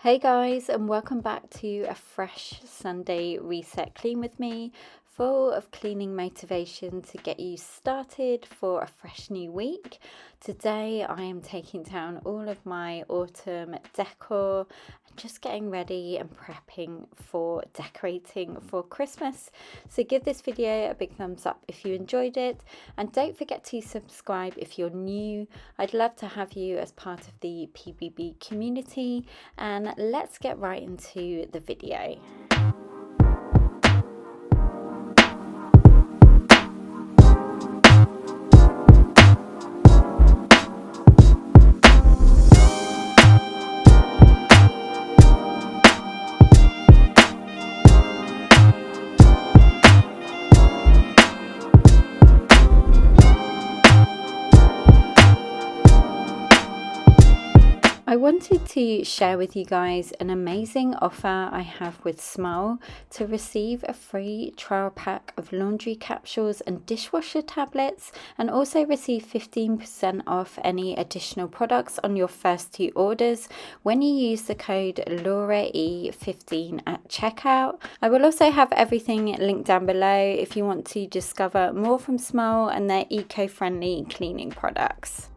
Hey guys, and welcome back to a fresh Sunday reset clean with me, full of cleaning motivation to get you started for a fresh new week. Today I am taking down all of my autumn decor and just getting ready and prepping for decorating for Christmas. So give this video a big thumbs up if you enjoyed it, and don't forget to subscribe if you're new. I'd love to have you as part of the PBB community, and let's get right into the video. I wanted to share with you guys an amazing offer I have with Smile to receive a free trial pack of laundry capsules and dishwasher tablets, and also receive 15% off any additional products on your first 2 orders when you use the code LauraE15 at checkout. I will also have everything linked down below if you want to discover more from Smile and their eco-friendly cleaning products.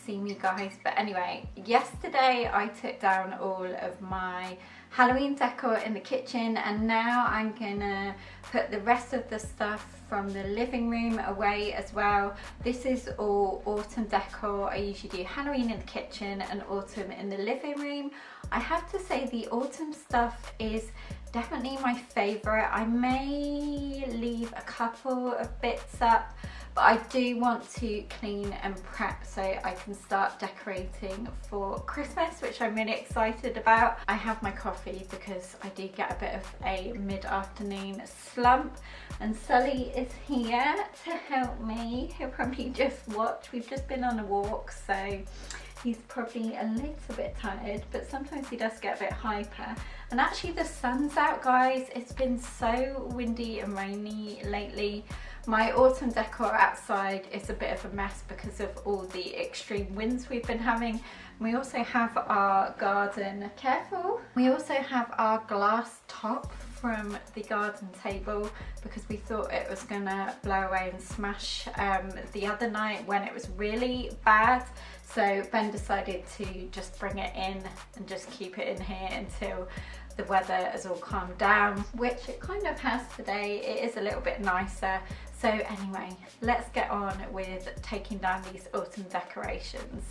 see me, guys. But anyway, yesterday I took down all of my Halloween decor in the kitchen, and now I'm gonna put the rest of the stuff from the living room away as well. This is all autumn decor. I usually do Halloween in the kitchen and autumn in the living room. I have to say the autumn stuff is definitely my favourite. I may leave a couple of bits up, but I do want to clean and prep so I can start decorating for Christmas, which I'm really excited about. I have my coffee because I do get a bit of a mid-afternoon slump, and Sully is here to help me. He'll probably just watch. We've just been on a walk, so he's probably a little bit tired, but sometimes he does get a bit hyper. And actually the sun's out, guys. It's been so windy and rainy lately. My autumn decor outside is a bit of a mess because of all the extreme winds we've been having. We also have our garden, careful. We also have our glass top from the garden table because we thought it was gonna blow away and smash the other night when it was really bad. So Ben decided to just bring it in and just keep it in here until the weather has all calmed down, which it kind of has today. It is a little bit nicer. So anyway, let's get on with taking down these autumn decorations.